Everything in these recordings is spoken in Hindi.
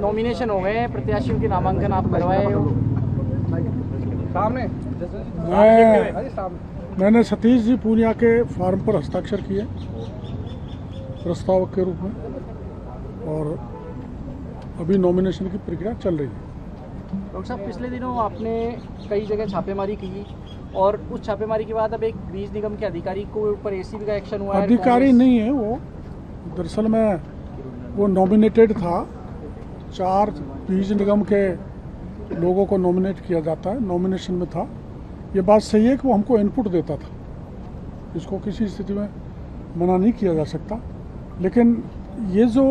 नॉमिनेशन हो गए हैं, प्रत्याशियों के नामांकन आप करवाए हो। मैंने सतीश जी पूनिया के फॉर्म पर हस्ताक्षर किए प्रस्तावक के रूप में, और अभी नॉमिनेशन की प्रक्रिया चल रही है। डॉक्टर साहब, पिछले दिनों आपने कई जगह छापेमारी की और उस छापेमारी के बाद अब एक बीज निगम के अधिकारी को ऊपर एसीबी का एक्शन हुआ है। अधिकारी नहीं है वो, दरअसल में वो नॉमिनेटेड था। 4 बीज निगम के लोगों को नॉमिनेट किया जाता है, नॉमिनेशन में था। ये बात सही है कि वो हमको इनपुट देता था, इसको किसी स्थिति में मना नहीं किया जा सकता। लेकिन ये जो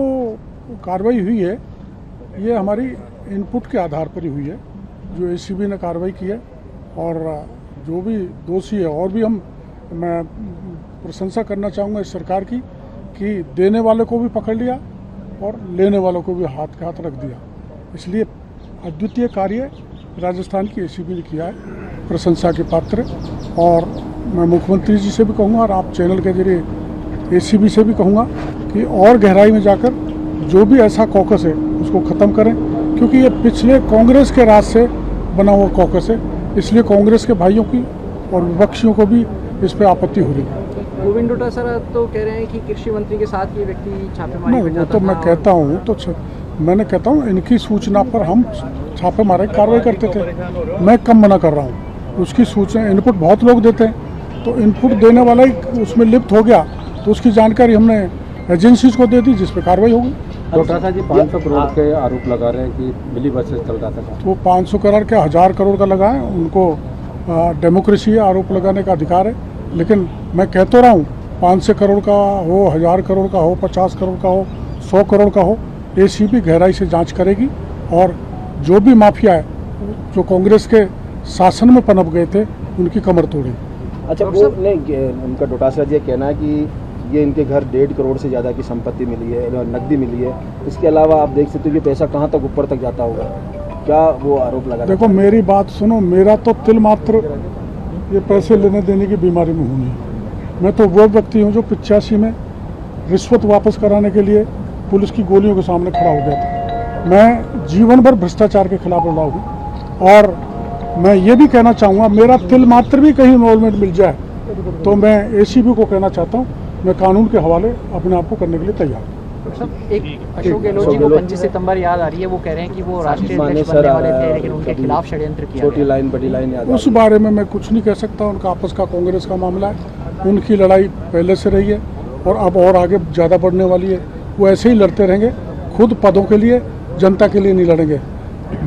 कार्रवाई हुई है ये हमारी इनपुट के आधार पर ही हुई है, जो एसीबी ने कार्रवाई की है। और जो भी दोषी है, और भी मैं प्रशंसा करना चाहूँगा इस सरकार की कि देने वाले को भी पकड़ लिया और लेने वालों को भी हाथ के हाथ रख दिया। इसलिए अद्वितीय कार्य राजस्थान की एसीबी ने किया है, प्रशंसा के पात्र। और मैं मुख्यमंत्री जी से भी कहूँगा और आप चैनल के जरिए एसीबी से भी कहूँगा कि और गहराई में जाकर जो भी ऐसा कॉकस है उसको ख़त्म करें, क्योंकि ये पिछले कांग्रेस के राज से बना हुआ कॉकस है। इसलिए कांग्रेस के भाइयों की और विपक्षियों को भी इस पर आपत्ति हो रही है। गोविंद डोटासरा तो कह रहे हैं कि कृषि मंत्री के साथ ये व्यक्ति छापेमारी नहीं, वो तो मैं कहता हूँ, तो मैंने कहता हूँ इनकी सूचना पर हम छापे मारे कार्रवाई करते थे। मैं कम मना कर रहा हूँ, उसकी सूचना इनपुट बहुत लोग देते हैं, तो इनपुट देने वाला ही उसमें लिप्त हो गया तो उसकी जानकारी हमने एजेंसीज को दे दी, जिस पर कार्रवाई होगी। डॉक्टर जी 500 करोड़ के आरोप लगा रहे हैं कि मिली बसेस चल रहा था। तो 500 करोड़ के 1000 करोड़ का लगा है, उनको डेमोक्रेसी आरोप लगाने का अधिकार है। लेकिन मैं कह तो रहा हूँ 500 करोड़ का हो, 1000 करोड़ का हो, 50 करोड़ का हो, 100 करोड़ का हो, एसीबी गहराई से जांच करेगी और जो भी माफिया है जो कांग्रेस के शासन में पनप गए थे उनकी कमर तोड़ेगी। अच्छा, वो नहीं, उनका डोटासरा जी कहना है कि ये इनके घर 1.5 करोड़ से ज़्यादा की संपत्ति मिली है, नकदी मिली है। इसके अलावा आप देख सकते हो ये पैसा कहाँ तक ऊपर तक जाता होगा, क्या वो आरोप लगा? देखो मेरी बात सुनो, मेरा तो तिल मात्र ये पैसे लेने देने की बीमारी में हूँ नहीं। मैं तो वो व्यक्ति हूँ जो 85 में रिश्वत वापस कराने के लिए पुलिस की गोलियों के सामने खड़ा हो गया था। मैं जीवन भर भ्रष्टाचार के खिलाफ लड़ा हूँ। और मैं ये भी कहना चाहूँगा, मेरा तिल मात्र भी कहीं इन्वॉल्वमेंट मिल जाए तो मैं एसीबी को कहना चाहता हूँ, मैं कानून के हवाले अपने आप को करने के लिए तैयार हूँ। एक अशोक गहलोत जी को 25 सितंबर याद आ रही है, वो कह रहे हैं कि वो राष्ट्रीय अध्यक्ष बनने वाले थे लेकिन उनके खिलाफ षड्यंत्र किया। छोटी लाइन बड़ी लाइन याद। उस बारे में मैं कुछ नहीं कह सकता, उनका आपस का कांग्रेस का मामला है, उनकी लड़ाई पहले से रही है और अब और आगे ज़्यादा बढ़ने वाली है। वो ऐसे ही लड़ते रहेंगे, खुद पदों के लिए, जनता के लिए नहीं लड़ेंगे।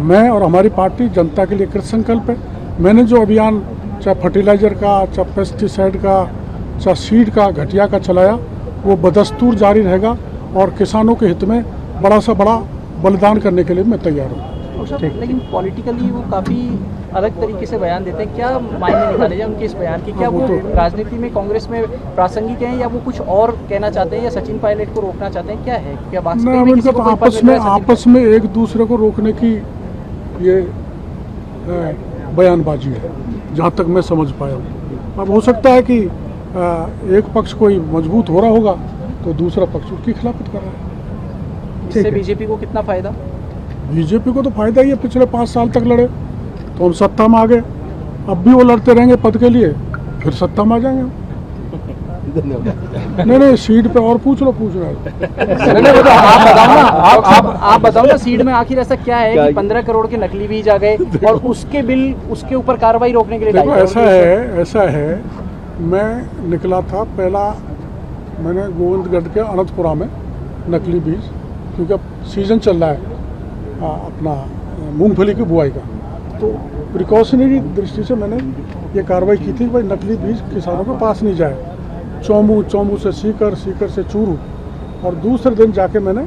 मैं और हमारी पार्टी जनता के लिए कृत संकल्प है। मैंने जो अभियान चाहे फर्टिलाइज़र का, चाहे पेस्टिसाइड का, चाहे सीड का, घटिया का चलाया, वो बदस्तूर जारी रहेगा और किसानों के हित में बड़ा सा बड़ा बलिदान करने के लिए मैं तैयार हूँ। लेकिन पॉलिटिकली वो काफ़ी अलग तरीके से बयान देते हैं, क्या मायने निकाले जाए उनके इस बयान की? क्या वो राजनीति में, कांग्रेस में प्रासंगिक हैं या वो कुछ और कहना चाहते हैं या सचिन पायलट को रोकना चाहते हैं? क्या है, क्या बात आपस में एक दूसरे को रोकने की ये बयानबाजी है, जहाँ तक मैं समझ पाया हूँ। अब हो सकता है कि एक पक्ष कोई मजबूत हो रहा होगा तो दूसरा पक्ष उसकी खिलाफत कर रहा है। इससे बीजेपी को कितना फायदा? बीजेपी को तो फायदा ही है, पिछले 5 साल तक लड़े तो हम सत्ता में आ गए, अब भी वो लड़ते रहेंगे पद के लिए, फिर सत्ता में आ जाएंगे। नहीं, सीट पे और पूछ रहा आप बताओ ना, सीट में आखिर ऐसा क्या है कि 15 करोड़ के नकली बीज आ गए और उसके बिल, उसके ऊपर कार्रवाई रोकने के लिए? देखो ऐसा है, मैं निकला था पहला, मैंने गोविंदगढ़ के अनंतपुरा में नकली बीज, क्योंकि अब सीजन चल रहा है अपना मूंगफली की बुआई का, तो प्रिकॉशनरी दृष्टि से मैंने ये कार्रवाई की थी कि भाई नकली बीज किसानों के पास नहीं जाए। चौमू से सीकर से चूरू, और दूसरे दिन जाके मैंने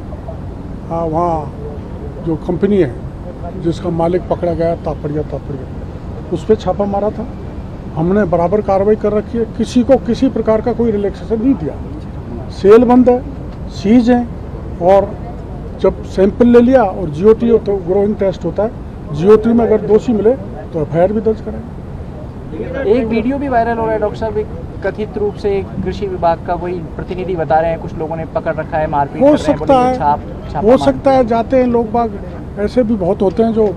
वहाँ जो कंपनी है जिसका मालिक पकड़ा गया तापड़िया उस पर छापा मारा था। हमने बराबर कार्रवाई कर रखी है, किसी को किसी प्रकार का कोई रिलैक्सेशन नहीं दिया। सेल बंद है, सीज है, और जब सैंपल ले लिया और जीओटी तो ग्रोइंग टेस्ट होता है, जीओटी में अगर दोषी मिले तो एफआईआर भी दर्ज कराएंगे। एक वीडियो भी वायरल हो रहा है डॉक्टर साहब, कथित रूप से कृषि विभाग का कोई प्रतिनिधि बता रहे हैं, कुछ लोगों ने पकड़ रखा है, मारपीट हो कर रहे हैं, सकता बोले है, कि छापा हो सकता है, जाते हैं लोग बाग, ऐसे भी बहुत होते हैं जो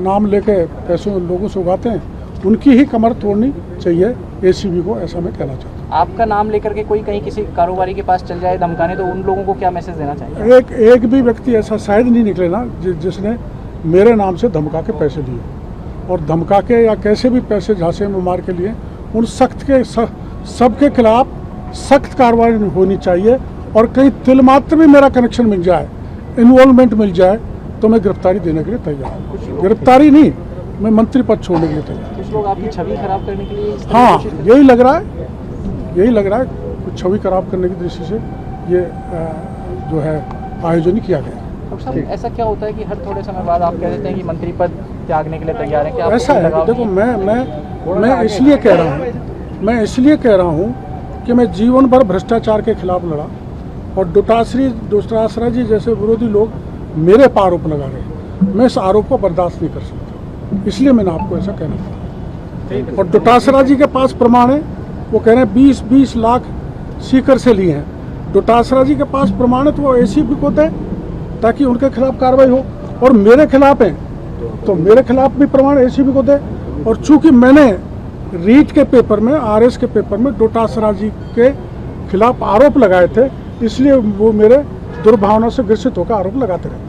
नाम लेके पैसों लोगों से उगाते हैं, उनकी ही कमर तोड़नी चाहिए एसीबी को, ऐसा मैं कहना चाहता हूँ। आपका नाम लेकर के कोई कहीं किसी कारोबारी के पास चल जाए धमकाने, तो उन लोगों को क्या मैसेज देना चाहिए? एक भी व्यक्ति ऐसा शायद नहीं निकले ना जिसने मेरे नाम से धमका के पैसे लिए, और धमका के या कैसे भी पैसे झांसे में मार के लिए, उन सबके खिलाफ सख्त कार्रवाई होनी चाहिए। और कहीं तिल मात्र भी मेरा कनेक्शन मिल जाए, इन्वॉल्वमेंट मिल जाए, तो मैं गिरफ्तारी देने के लिए तैयार हूँ। गिरफ्तारी नहीं, मैं मंत्री पद छोड़ने के लिए तैयार हूँ। कुछ लोग आपकी छवि खराब करने के लिए इस तरह की हाँ, कोशिश करते यही लग रहा है कुछ छवि खराब करने की दृष्टि से ये जो है आयोजन किया गया। डॉक्टर साहब, ऐसा क्या होता है कि हर थोड़े समय बाद आप कह देते हैं कि मंत्री पद त्यागने के लिए तैयार हैं? क्या आपको ऐसा कोई है, लगाव देखो नहीं? मैं इसलिए कह रहा हूँ कि मैं जीवन भर भ्रष्टाचार के खिलाफ लड़ा, और डोटासरा जी जैसे विरोधी लोग मेरे पर आरोप लगा रहे हैं। मैं इस आरोप को बर्दाश्त नहीं कर सकता, इसलिए मैंने आपको ऐसा कहना पड़ा। और डोटासरा जी के पास प्रमाण है, वो कह रहे हैं 20-20 लाख सीकर से लिए हैं। डोटासरा जी के पास प्रमाण है तो वो एसीबी को दें ताकि उनके खिलाफ कार्रवाई हो, और मेरे खिलाफ है तो मेरे खिलाफ भी प्रमाण एसीबी को दे। और चूंकि मैंने रीट के पेपर में, आरएस के पेपर में डोटासरा जी के खिलाफ आरोप लगाए थे, इसलिए वो मेरे दुर्भावना से ग्रसित होकर आरोप लगाते रहे।